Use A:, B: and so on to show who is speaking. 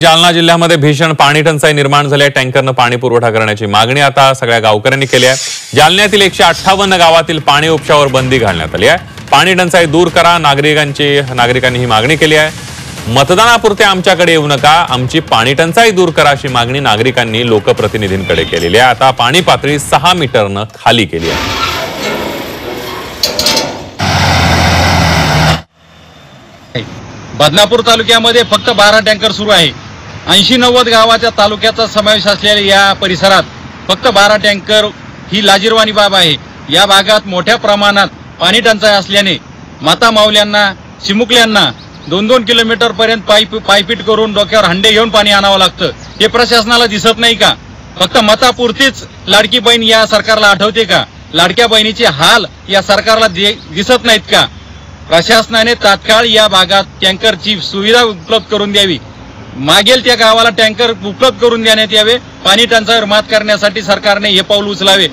A: जालना जिल्ह्यामध्ये भीषण पाणी टंचाई निर्माण झाली आहे। टँकरनं पाणी पुरवठा करण्याची मागणी आता सगळ्या गावकऱ्यांनी केली आहे। जालन्यातील 158 गावातील पाणी उपशावर बंदी घालण्यात आली आहे। पाणी टंचाई दूर करा, नागरिकांनी ही मागणी केली आहे। मतदानापुरते आमच्याकडे येऊ नका, आमची पाणी टंचाई दूर करा अशी मागणी नागरिकांनी लोकप्रतिनिधींकडे केलेली आहे। आता पाणी पातळी 6 मीटरनं खाली केली आहे।
B: बदनापूर तालुक्यामध्ये फक्त 12 टँकर सुरू आहे। 80-90 गावाच्या तालुक्याचा समावेश असलेल्या या परिसरात फक्त 12 टँकर ही लाजिरवाणी बाब आहे। या भागात मोठ्या प्रमाणात पाणी टंचाई असल्याने माता माऊल्यांना, चिमुकल्यांना 2-2 किलोमीटर पर्यंत पायपीट करून डोक्यावर हंडे घेऊन पाणी आणावं लागतं। हे प्रशासनाला दिसत नाही का? फक्त मतापुरतीच लाडकी बहीण या सरकारला आठवते का? लाडक्या बहिणीचे हाल या सरकारला दिसत नाहीत का? प्रशासनाने तात्काळ या भागात टँकरची सुविधा उपलब्ध करून द्यावी। मागेल त्या गावाला टँकर उपलब्ध करून देण्यात यावे। पाणी टंचाईवर मात करण्यासाठी सरकारने हे पाऊल उचलावे।